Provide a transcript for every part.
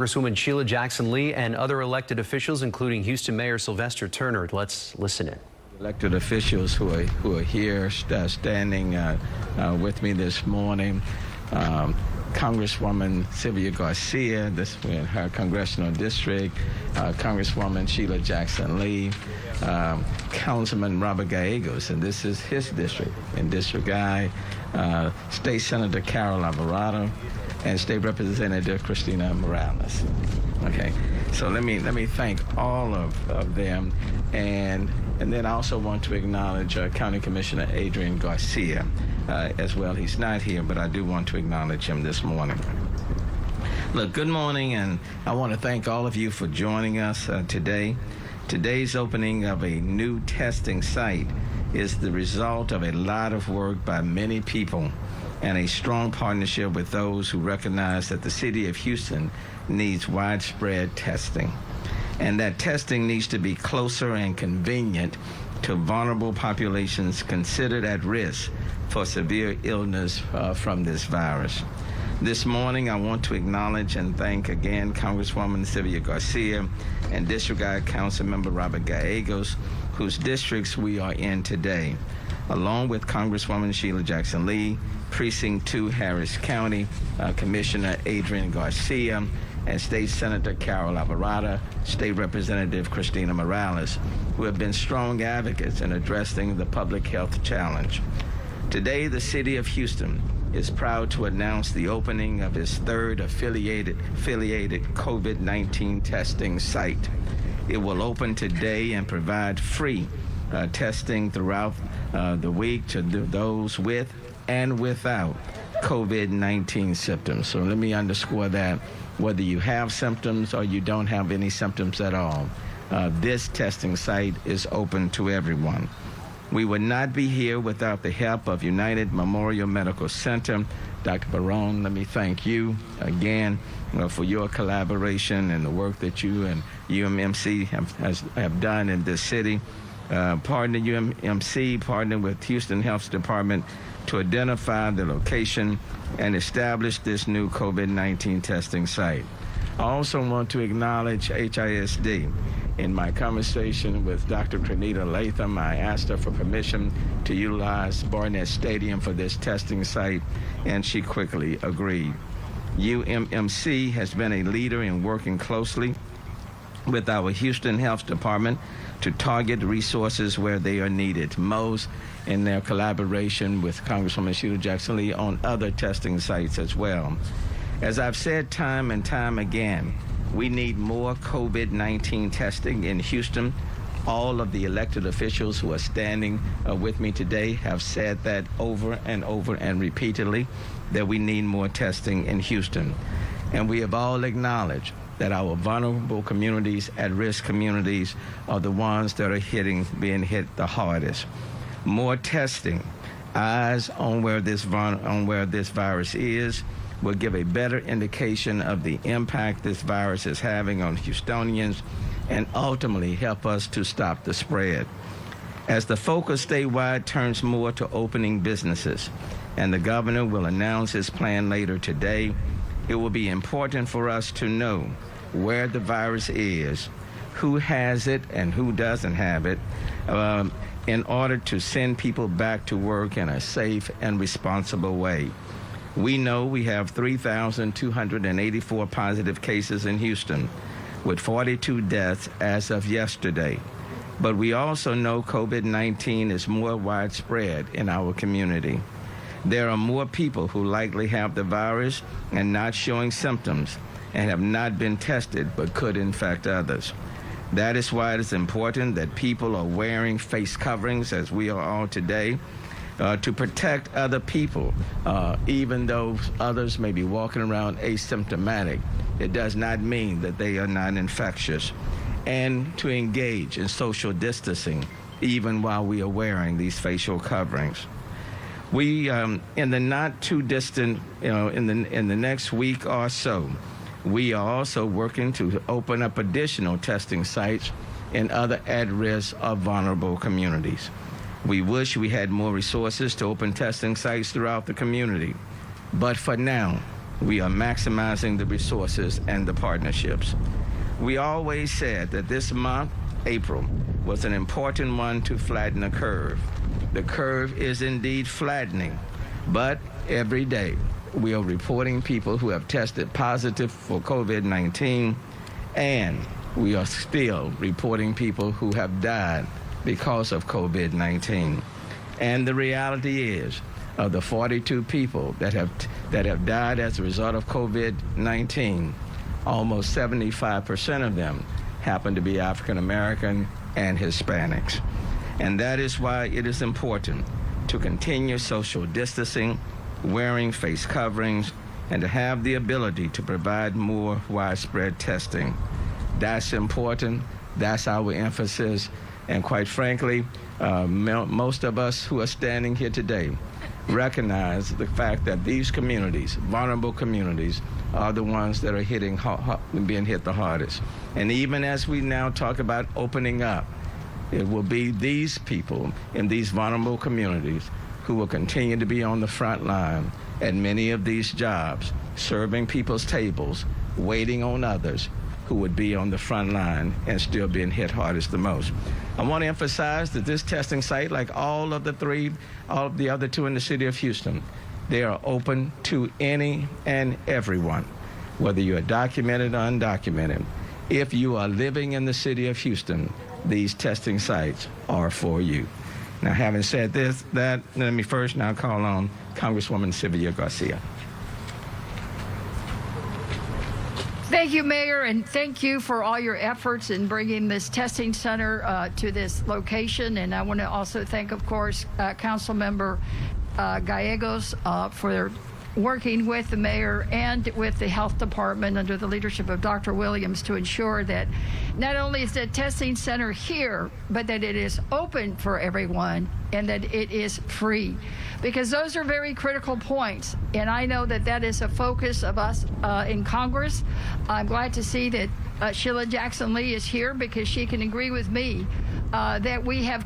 Congresswoman Sheila Jackson Lee and other elected officials, including Houston Mayor Sylvester Turner. Let's listen in. Elected officials who are here standing with me this morning. Congresswoman Sylvia Garcia, this in her congressional district, Congresswoman Sheila Jackson Lee, Councilman Robert Gallegos, and this is his district, in District I, State Senator Carol Alvarado, and State Representative Christina Morales. Okay, so let me thank all of them, and then I also want to acknowledge County Commissioner Adrian Garcia as well. He's not here, but I do want to acknowledge him this morning. Look, good morning, and I want to thank all of you for joining us today. Today's opening of a new testing site is the result of a lot of work by many people and a strong partnership with those who recognize that the city of Houston needs widespread testing. And that testing needs to be closer and convenient to vulnerable populations considered at risk for severe illness from this virus. This morning, I want to acknowledge and thank again Congresswoman Sylvia Garcia and District I Councilmember Robert Gallegos, whose districts we are in today, along with Congresswoman Sheila Jackson Lee, Precinct 2 Harris County, Commissioner Adrian Garcia, and State Senator Carol Alvarado, State Representative Christina Morales, who have been strong advocates in addressing the public health challenge. Today, the city of Houston is proud to announce the opening of its third affiliated COVID-19 testing site. It will open today and provide free testing throughout the week to those with and without COVID-19 symptoms. So let me underscore that. Whether you have symptoms or you don't have any symptoms at all, this testing site is open to everyone. We would not be here without the help of United Memorial Medical Center. Dr. Barone, let me thank you again for your collaboration and the work that you and UMMC have done in this city. Partner UMMC partnered with Houston Health Department to identify the location and establish this new COVID-19 testing site. I also want to acknowledge HISD. In my conversation with Dr. Crenita Latham, I asked her for permission to utilize Barnett Stadium for this testing site, and she quickly agreed. UMMC has been a leader in working closely with our Houston Health Department to target resources where they are needed most, in their collaboration with Congresswoman Sheila Jackson Lee on other testing sites as well. As I've said time and time again, we need more COVID-19 testing in Houston. All of the elected officials who are standing with me today have said that over and over and repeatedly, that we need more testing in Houston. And we have all acknowledged that our vulnerable communities, at-risk communities, are the ones that are being hit the hardest. More testing, eyes on where this virus is, will give a better indication of the impact this virus is having on Houstonians and ultimately help us to stop the spread. As the focus statewide turns more to opening businesses, and the governor will announce his plan later today, it will be important for us to know where the virus is, who has it and who doesn't have it, in order to send people back to work in a safe and responsible way. We know we have 3,284 positive cases in Houston, with 42 deaths as of yesterday. But we also know COVID-19 is more widespread in our community. There are more people who likely have the virus and not showing symptoms and have not been tested but could infect others. That is why it is important that people are wearing face coverings, as we are all today, to protect other people. Even though others may be walking around asymptomatic, it does not mean that they are not infectious. And to engage in social distancing, even while we are wearing these facial coverings. We, in the not too distant, in the next week or so, we are also working to open up additional testing sites in other at-risk or vulnerable communities. We wish we had more resources to open testing sites throughout the community. But for now, we are maximizing the resources and the partnerships. We always said that this month, April, was an important one to flatten the curve. The curve is indeed flattening, but every day we are reporting people who have tested positive for COVID-19, and we are still reporting people who have died because of COVID-19. And the reality is, of the 42 people that have died as a result of COVID-19, almost 75% of them happen to be African American and Hispanics. And that is why it is important to continue social distancing, wearing face coverings, and to have the ability to provide more widespread testing. That's important. That's our emphasis. And quite frankly, most of us who are standing here today recognize the fact that these communities, vulnerable communities, are the ones that are being hit the hardest. And even as we now talk about opening up, it will be these people in these vulnerable communities who will continue to be on the front line at many of these jobs, serving people's tables, waiting on others who would be on the front line and still being hit hardest the most. I want to emphasize that this testing site, like all of the other two in the city of Houston, they are open to any and everyone, whether you are documented or undocumented. If you are living in the city of Houston, these testing sites are for you. Now, having said that, let me first now call on Congresswoman Sylvia Garcia. Thank you, Mayor, and thank you for all your efforts in bringing this testing center to this location. And I want to also thank, of course, Councilmember Gallegos for working with the mayor and with the health department under the leadership of Dr. Williams to ensure that not only is the testing center here, but that it is open for everyone and that it is free, because those are very critical points. And I know that that is a focus of us in Congress. I'm glad to see that Sheila Jackson Lee is here, because she can agree with me that we have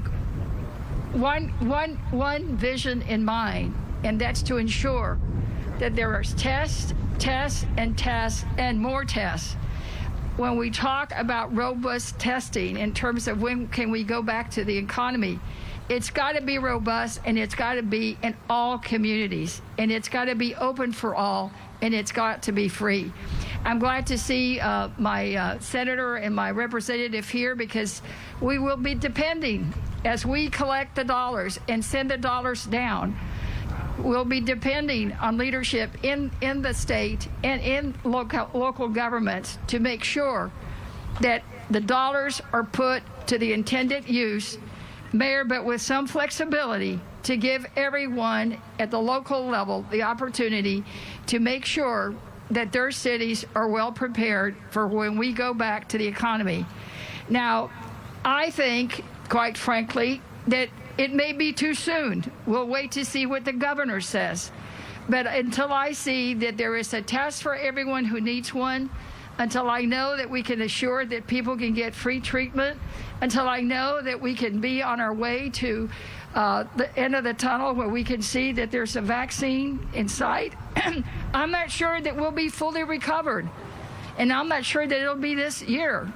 one vision in mind, and that's to ensure that there are tests, and more tests. When we talk about robust testing in terms of when can we go back to the economy, it's got to be robust, and it's got to be in all communities, and it's got to be open for all, and it's got to be free. I'm glad to see my senator and my representative here, because we will be depending, as we collect the dollars and send the dollars down, we'll be depending on leadership in the state and in local governments to make sure that the dollars are put to the intended use, Mayor, but with some flexibility to give everyone at the local level the opportunity to make sure that their cities are well prepared for when we go back to the economy. Now, I think, quite frankly, that it may be too soon. We'll wait to see what the governor says. But until I see that there is a test for everyone who needs one, until I know that we can assure that people can get free treatment, until I know that we can be on our way to the end of the tunnel where we can see that there's a vaccine in sight, I'm not sure that we'll be fully recovered. And I'm not sure that it'll be this year.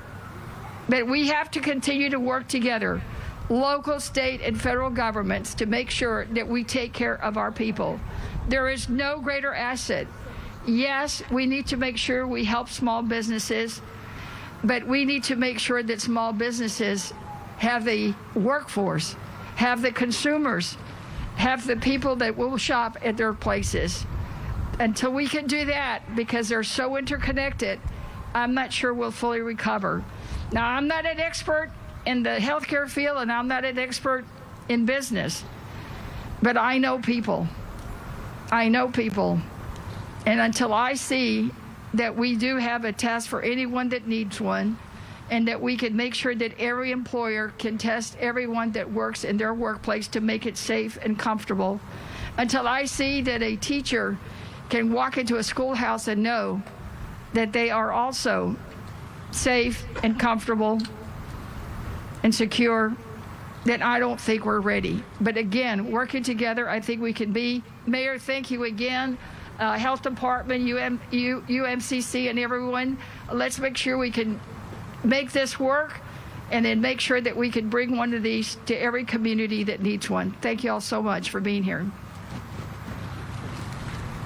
But we have to continue to work together, local, state, and federal governments, to make sure that we take care of our people. There is no greater asset. Yes, we need to make sure we help small businesses, but we need to make sure that small businesses have the workforce, have the consumers, have the people that will shop at their places. Until we can do that, because they're so interconnected, I'm not sure we'll fully recover. Now, I'm not an expert in the healthcare field, and I'm not an expert in business, but I know people. I know people. And until I see that we do have a test for anyone that needs one, and that we can make sure that every employer can test everyone that works in their workplace to make it safe and comfortable, until I see that a teacher can walk into a schoolhouse and know that they are also safe and comfortable and secure, then I don't think we're ready. But again, working together, I think we can be. Mayor, thank you again. Health Department, UMCC, and everyone. Let's make sure we can make this work, and then make sure that we can bring one of these to every community that needs one. Thank you all so much for being here.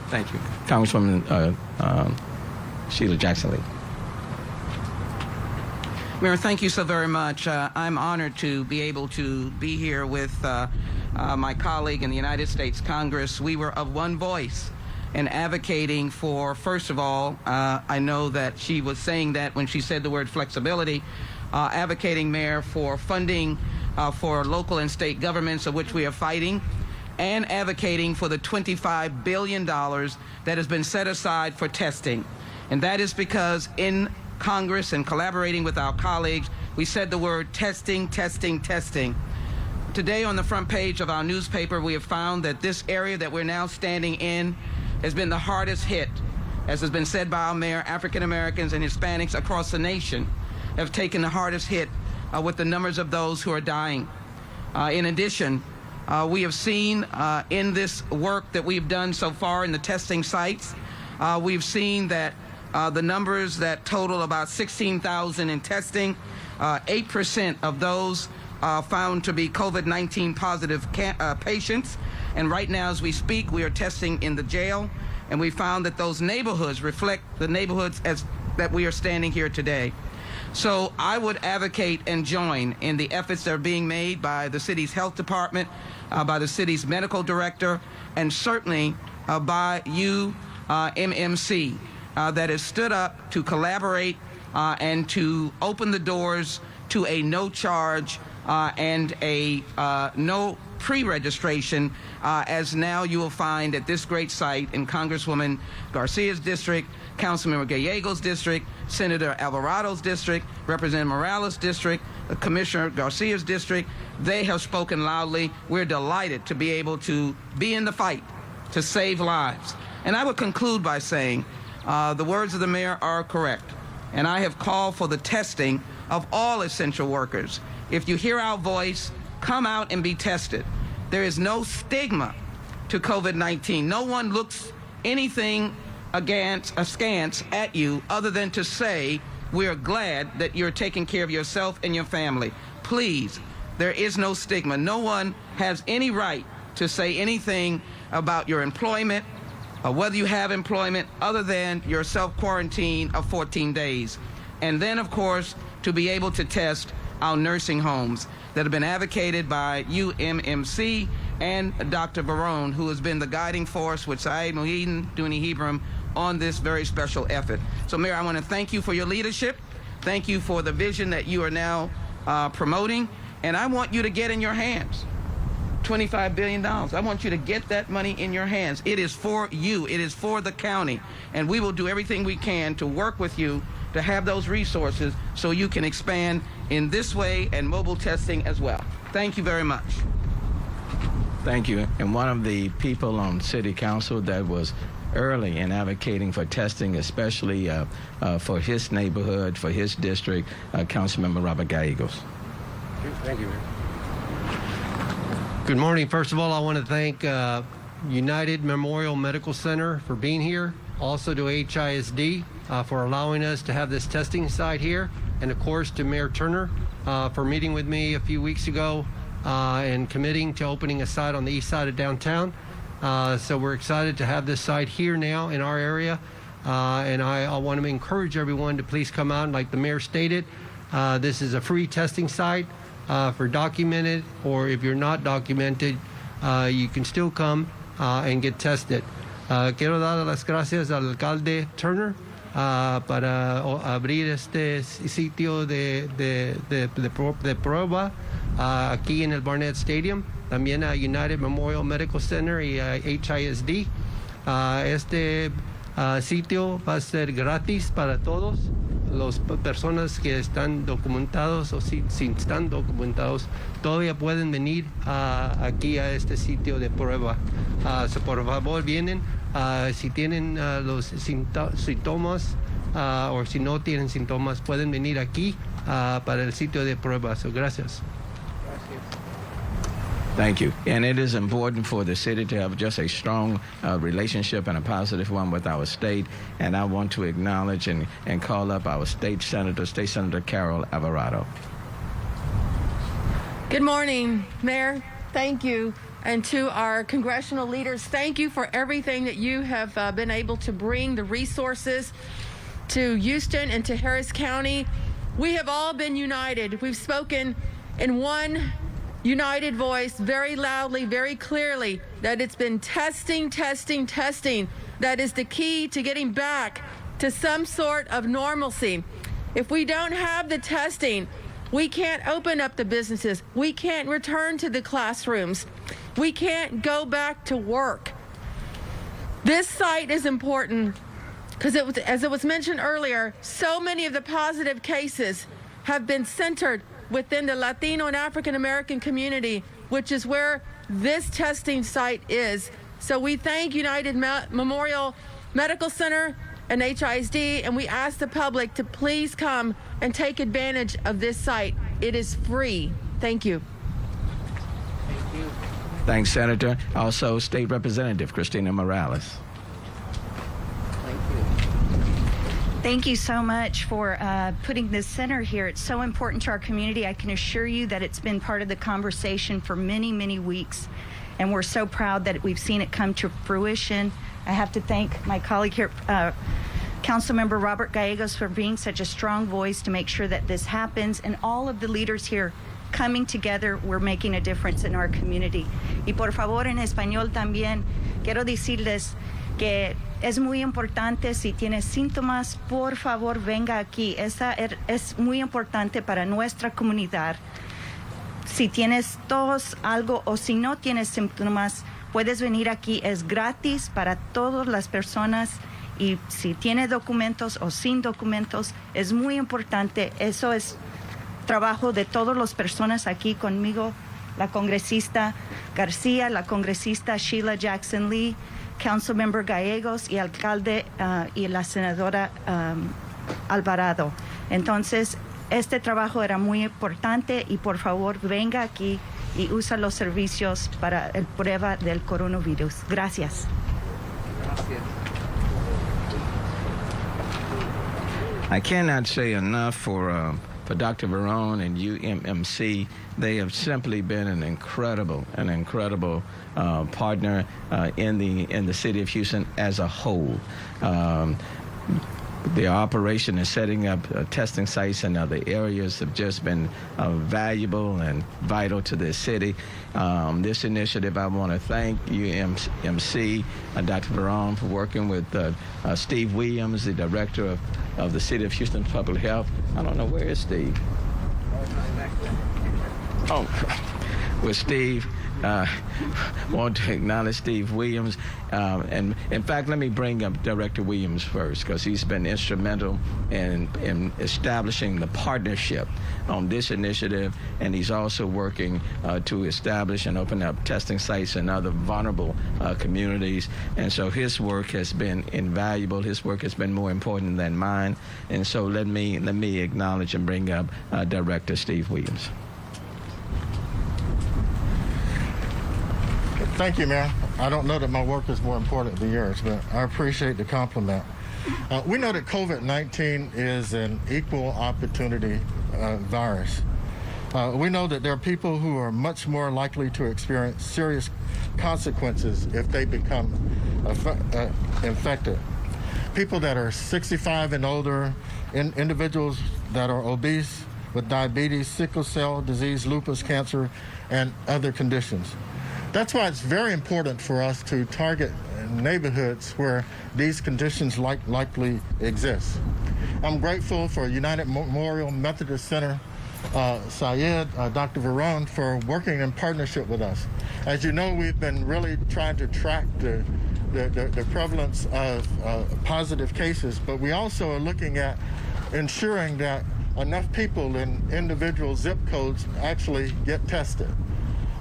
Thank you. Congresswoman Sheila Jackson-Lee. Mayor, thank you so very much. I'm honored to be able to be here with my colleague in the United States Congress. We were of one voice in advocating for, first of all, I know that she was saying that when she said the word flexibility, advocating, Mayor, for funding for local and state governments, of which we are fighting, and advocating for the $25 billion that has been set aside for testing. And that is because in Congress and collaborating with our colleagues, we said the word testing, testing, testing. Today on the front page of our newspaper, we have found that this area that we're now standing in has been the hardest hit. As has been said by our mayor, African Americans and Hispanics across the nation have taken the hardest hit with the numbers of those who are dying. In addition, we have seen in this work that we've done so far in the testing sites, we've seen that the numbers that total about 16,000 in testing, 8% of those found to be COVID-19 positive patients. And right now, as we speak, we are testing in the jail, and we found that those neighborhoods reflect the neighborhoods that we are standing here today. So I would advocate and join in the efforts that are being made by the city's health department, by the city's medical director, and certainly by you, MMC, that has stood up to collaborate and to open the doors to a no charge and a no pre-registration, as now you will find at this great site in Congresswoman Garcia's district, Councilmember Gallego's district, Senator Alvarado's district, Representative Morales' district, Commissioner Garcia's district. They have spoken loudly. We're delighted to be able to be in the fight to save lives. And I would conclude by saying the words of the mayor are correct. And I have called for the testing of all essential workers. If you hear our voice, come out and be tested. There is no stigma to COVID-19. No one looks anything askance at you other than to say, we're glad that you're taking care of yourself and your family. Please, there is no stigma. No one has any right to say anything about your employment, whether you have employment, other than your self-quarantine of 14 days. And then, of course, to be able to test our nursing homes that have been advocated by UMMC and Dr. Barone, who has been the guiding force with Saeed Muhyiddin, Dooney Hebram, on this very special effort. So, Mayor, I want to thank you for your leadership. Thank you for the vision that you are now promoting. And I want you to get in your hands $25 billion. I want you to get that money in your hands. It is for you. It is for the county. And we will do everything we can to work with you to have those resources so you can expand in this way and mobile testing as well. Thank you very much. Thank you. And one of the people on City Council that was early in advocating for testing, especially for his neighborhood, for his district, Councilmember Robert Gallegos. Thank you, Mayor. Good morning. First of all, I want to thank United Memorial Medical Center for being here, also to HISD for allowing us to have this testing site here, and of course to Mayor Turner for meeting with me a few weeks ago and committing to opening a site on the east side of downtown. So we're excited to have this site here now in our area, and I want to encourage everyone to please come out. And like the mayor stated, this is a free testing site for documented, or if you're not documented, you can still come and get tested. Quiero dar las gracias al alcalde Turner para abrir este sitio de prueba aquí en el Barnett Stadium, también a United Memorial Medical Center y a HISD. Este sitio va a ser gratis para todos. Las personas que están documentados o si están documentados todavía pueden venir aquí a este sitio de prueba. So por favor vienen, si tienen los síntomas o si no tienen síntomas pueden venir aquí para el sitio de prueba. So gracias. Thank you. And it is important for the city to have just a strong relationship and a positive one with our state. And I want to acknowledge and call up our State Senator Carol Alvarado. Good morning, Mayor. Thank you. And to our congressional leaders, thank you for everything that you have been able to bring, the resources to Houston and to Harris County. We have all been united. We've spoken in one united voice, very loudly, very clearly, that it's been testing, testing, testing. That is the key to getting back to some sort of normalcy. If we don't have the testing, we can't open up the businesses. We can't return to the classrooms. We can't go back to work. This site is important because as it was mentioned earlier, so many of the positive cases have been centered within the Latino and African American community, which is where this testing site is. So we thank United Memorial Medical Center and HISD, and we ask the public to please come and take advantage of this site. It is free. Thank you. Thanks, Senator. Also, State Representative Christina Morales. Thank you so much for putting this center here. It's so important to our community. I can assure you that it's been part of the conversation for many, many weeks, and we're so proud that we've seen it come to fruition. I have to thank my colleague here, Councilmember Robert Gallegos, for being such a strong voice to make sure that this happens, and all of the leaders here coming together, we're making a difference in our community. Y por favor, en español también, quiero decirles que es muy importante, si tienes síntomas, por favor venga aquí. Esa es muy importante para nuestra comunidad. Si tienes tos, algo, o si no tienes síntomas, puedes venir aquí. Es gratis para todas las personas. Y si tiene documentos o sin documentos, es muy importante. Eso es trabajo de todas las personas aquí conmigo, la congresista García, la congresista Sheila Jackson Lee, Councilmember Gallegos y alcalde y la senadora Alvarado. Entonces, este trabajo era muy importante y por favor venga aquí y usa los servicios para el prueba del coronavirus. Gracias. I cannot say enough for Dr. Verone and UMMC. They have simply been an incredible partner in the city of Houston as a whole. The operation and setting up testing sites in other areas have just been valuable and vital to this city. This initiative, I want to thank UMMC, Dr. Verone, for working with Steve Williams, the director of the City of Houston Public Health. I don't know, where is Steve? Oh, with Steve. Want to acknowledge Steve Williams. And in fact, let me bring up Director Williams first, because he's been instrumental in establishing the partnership on this initiative, and he's also working to establish and open up testing sites in other vulnerable communities. And so his work has been invaluable. His work has been more important than mine. And so let me acknowledge and bring up Director Steve Williams. Thank you, Mayor. I don't know that my work is more important than yours, but I appreciate the compliment. We know that COVID-19 is an equal opportunity virus. We know that there are people who are much more likely to experience serious consequences if they become infected. People that are 65 and older, individuals that are obese, with diabetes, sickle cell disease, lupus, cancer, and other conditions. That's why it's very important for us to target neighborhoods where these conditions likely exist. I'm grateful for United Memorial Methodist Center, Syed, Dr. Verone, for working in partnership with us. As you know, we've been really trying to track the prevalence of positive cases, but we also are looking at ensuring that enough people in individual zip codes actually get tested.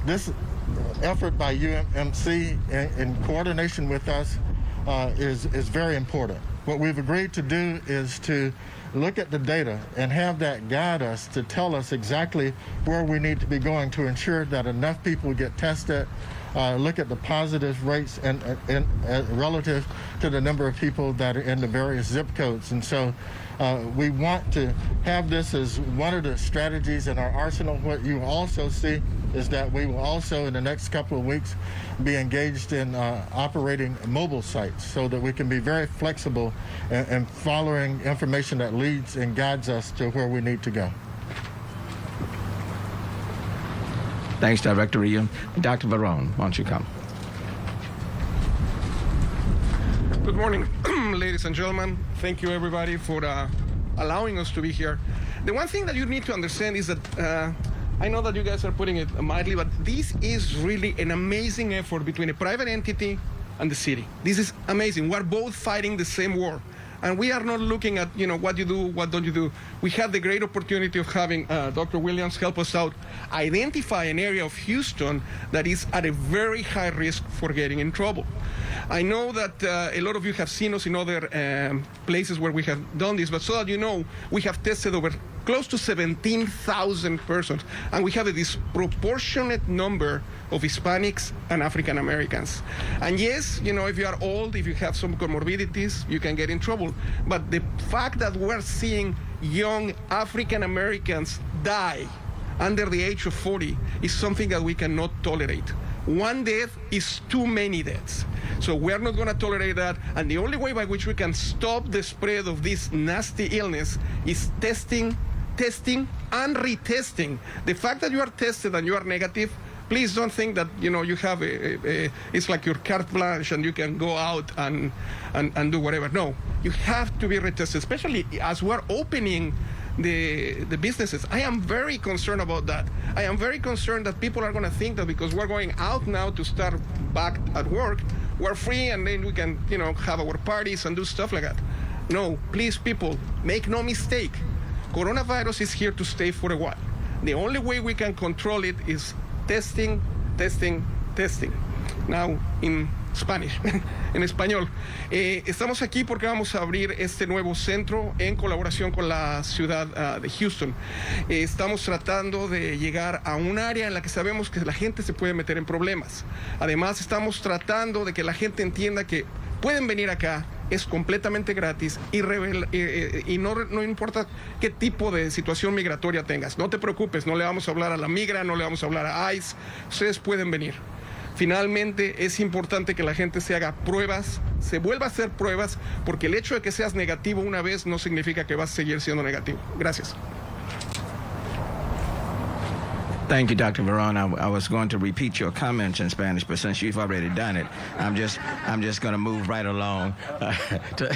This effort by UMMC in coordination with us is very important. what we've agreed to do is to look at the data and have that guide us to tell us exactly where we need to be going to ensure that enough people get tested, look at the positive rates and relative to the number of people that are in the various zip codes. And so we want to have this as one of the strategies in our arsenal. What you also see is that we will also, in the next couple of weeks, be engaged in operating mobile sites so that we can be very flexible and following information that leads and guides us to where we need to go. Thanks, Director Ryu. Dr. Varone, why don't you come? Good morning, ladies and gentlemen. Thank you, everybody, for allowing us to be here. The one thing that you need to understand is that I know that you guys are putting it mildly, but this is really an amazing effort between a private entity and the city. This is amazing. We're both fighting the same war. And we are not looking at, what you do, what don't you do. We had the great opportunity of having Dr. Williams help us out, identify an area of Houston that is at a very high risk for getting in trouble. I know that a lot of you have seen us in other places where we have done this, but so that you know, we have tested over close to 17,000 persons, and we have a disproportionate number of Hispanics and African Americans. And yes, if you are old, if you have some comorbidities, you can get in trouble. But the fact that we're seeing young African Americans die under the age of 40 is something that we cannot tolerate. One death is too many deaths. So we're not going to tolerate that. And the only way by which we can stop the spread of this nasty illness is testing and retesting. The fact that you are tested and you are negative, please don't think that you have it's like your carte blanche and you can go out and do whatever. No, you have to be retested, especially as we're opening the businesses. I am very concerned about that. I am very concerned that people are going to think that because we're going out now to start back at work, we're free and then we can have our parties and do stuff like that. No, please, people, make no mistake. Coronavirus is here to stay for a while. The only way we can control it is testing. Now, in Spanish, en español. Estamos aquí porque vamos a abrir este nuevo centro en colaboración con la ciudad de Houston. Estamos tratando de llegar a un área en la que sabemos que la gente se puede meter en problemas. Además, estamos tratando de que la gente entienda que pueden venir acá, es completamente gratis y no importa qué tipo de situación migratoria tengas. No te preocupes, no le vamos a hablar a la migra, no le vamos a hablar a ICE. Ustedes pueden venir. Finalmente, es importante que la gente se haga pruebas, se vuelva a hacer pruebas, porque el hecho de que seas negativo una vez no significa que vas a seguir siendo negativo. Gracias. Thank you, Dr. Varone. I was going to repeat your comments in Spanish, but since you've already done it, I'm just going to move right along to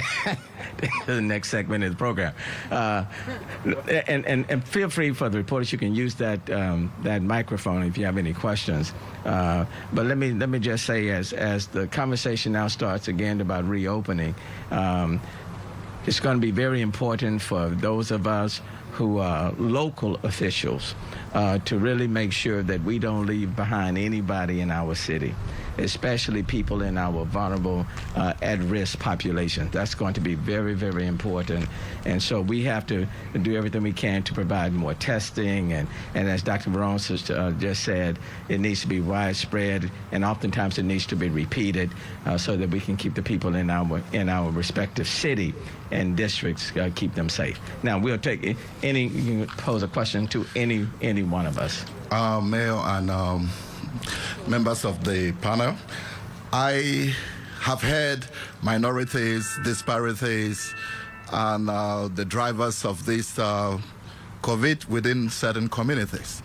the next segment of the program. And feel free for the reporters, you can use that microphone if you have any questions. But let me just say, as the conversation now starts again about reopening, it's going to be very important for those of us who are local officials to really make sure that we don't leave behind anybody in our city, especially people in our vulnerable, at-risk population. That's going to be very, very important. And so we have to do everything we can to provide more testing. And as Dr. Varone just said, it needs to be widespread, and oftentimes it needs to be repeated so that we can keep the people in our respective city and districts, keep them safe. Now, we'll take you can pose a question to any one of us. Mayor and members of the panel, I have heard minorities, disparities, and the drivers of this COVID within certain communities.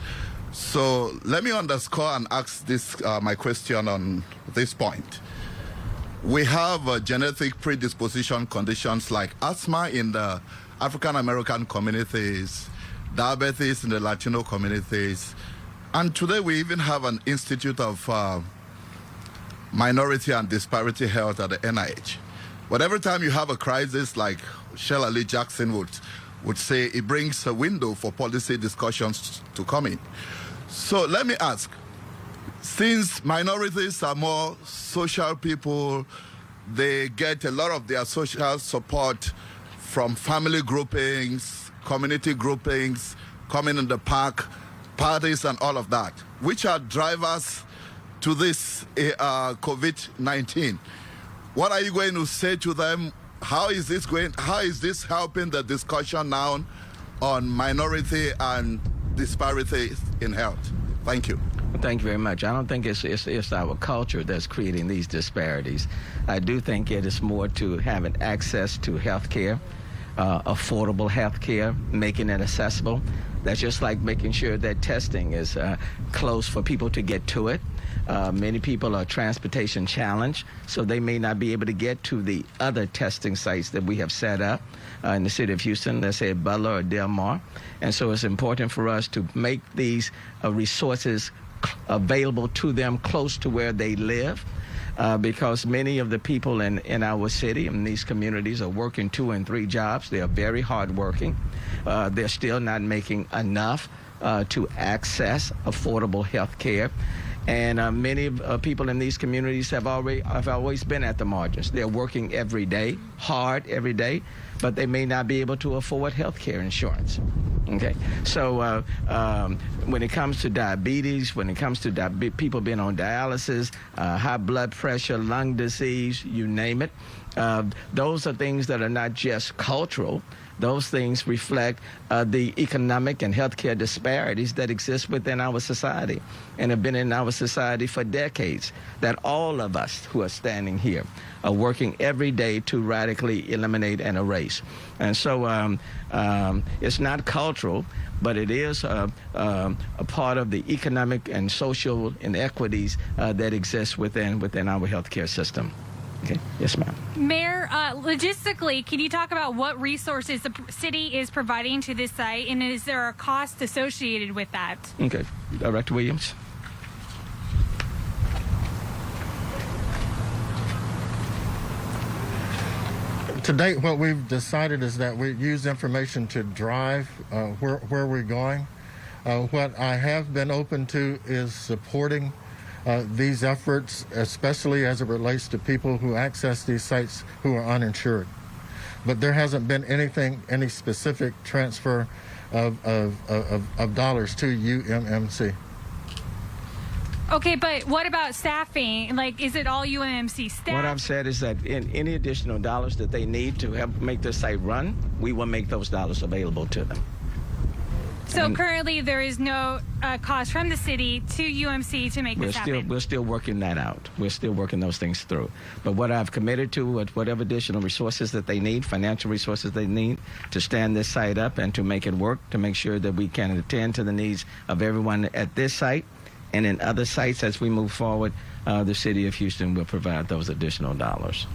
So let me underscore and ask this my question on this point. We have genetic predisposition conditions like asthma in the African American communities, diabetes in the Latino communities, and today we even have an Institute of Minority and Disparity Health at the NIH. But every time you have a crisis, like Sheila Lee Jackson would say, it brings a window for policy discussions to come in. So let me ask, since minorities are more social people, They get a lot of their social support from family groupings, community groupings, coming in the park, parties and all of that, which are drivers to this COVID-19. What are you going to say to them? How is this helping the discussion now on minority and disparities in health? Thank you. Thank you very much. I don't think it's our culture that's creating these disparities. I do think it is more to having access to health care, affordable health care, making it accessible. That's just like making sure that testing is close for people to get to it. Many people are transportation challenged, so they may not be able to get to the other testing sites that we have set up in the city of Houston, let's say Butler or Del Mar. And so it's important for us to make these resources available to them close to where they live. Because many of the people in our city and these communities are working 2 and 3 jobs. They are very hardworking. They're still not making enough to access affordable health care. And many people in these communities have always been at the margins. They're working every day, hard every day, but they may not be able to afford health care insurance. Okay, so when it comes to diabetes, when it comes to people being on dialysis, high blood pressure, lung disease, you name it, those are things that are not just cultural. Those things reflect the economic and healthcare disparities that exist within our society and have been in our society for decades, that all of us who are standing here are working every day to radically eliminate and erase. And so it's not cultural, but it is a part of the economic and social inequities that exist within our healthcare system. Okay. Yes, ma'am. Mayor, logistically, can you talk about what resources the city is providing to this site, and is there a cost associated with that? Okay. Director Williams. To date, what we've decided is that we use information to drive where we're going. What I have been open to is supporting these efforts, especially as it relates to people who access these sites who are uninsured. But there hasn't been any specific transfer of dollars to UMMC. Okay, but what about staffing? Like, is it all UMMC staff? What I've said is that in any additional dollars that they need to help make this site run, we will make those dollars available to them. So currently there is no cost from the city to UMC to make this happen? We're still working that out. We're still working those things through. But what I've committed to, whatever additional resources that they need, financial resources they need to stand this site up and to make it work, to make sure that we can attend to the needs of everyone at this site and in other sites as we move forward, the city of Houston will provide those additional dollars.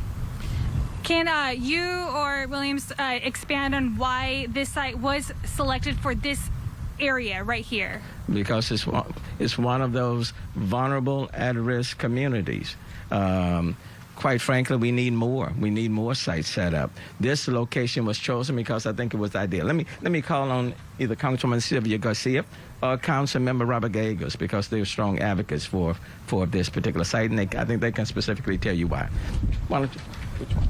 Can you or Williams expand on why this site was selected for this area right here? Because it's one of those vulnerable, at-risk communities. Quite frankly, we need more. We need more sites set up. This location was chosen because I think it was ideal. Let me call on either Councilwoman Sylvia Garcia or Councilmember Robert Gallegos, because they're strong advocates for this particular site, and I think they can specifically tell you why. Why don't you? Which one?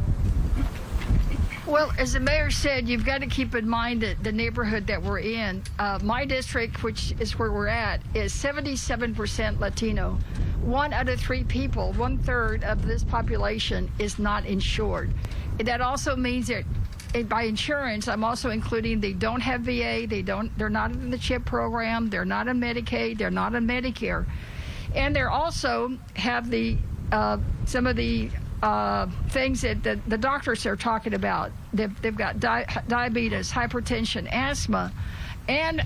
Well, as the mayor said, you've got to keep in mind that the neighborhood that we're in, my district, which is where we're at, is 77% Latino. 1 out of 3 people, 1/3 of this population, is not insured. That also means that by insurance, I'm also including they don't have VA, they're not in the CHIP program, they're not on Medicaid, they're not on Medicare, and they're also have the some of the things that the doctors are talking about. They've got diabetes, hypertension, asthma, and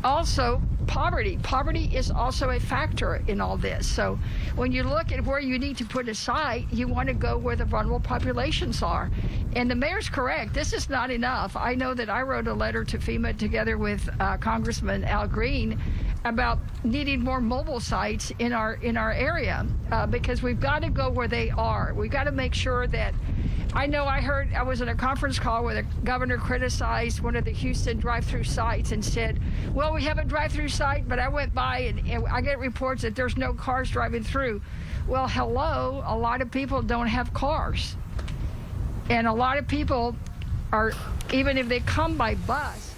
also poverty. Poverty is also a factor in all this. So when you look at where you need to put a site, you want to go where the vulnerable populations are. And the mayor's correct. This is not enough. I know that I wrote a letter to FEMA together with Congressman Al Green about needing more mobile sites in our area because we've got to go where they are. We've got to make sure that I was in a conference call where the governor criticized one of the Houston drive-through sites and said, well, we have a drive-through site, but I went by and I get reports that there's no cars driving through. Well, hello, a lot of people don't have cars. And a lot of people are, even if they come by bus,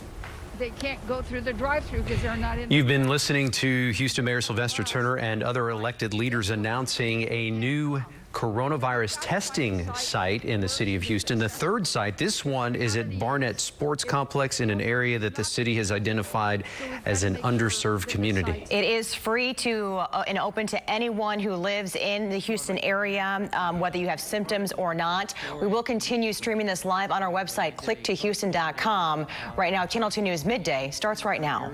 they can't go through the drive-through because they're not in. You've been listening to Houston Mayor Sylvester Turner and other elected leaders announcing a new coronavirus testing site in the city of Houston. The third site, this one is at Barnett Sports Complex in an area that the city has identified as an underserved community. It is free to and open to anyone who lives in the Houston area, whether you have symptoms or not. We will continue streaming this live on our website, clicktohouston.com. Right now, Channel 2 News Midday starts right now.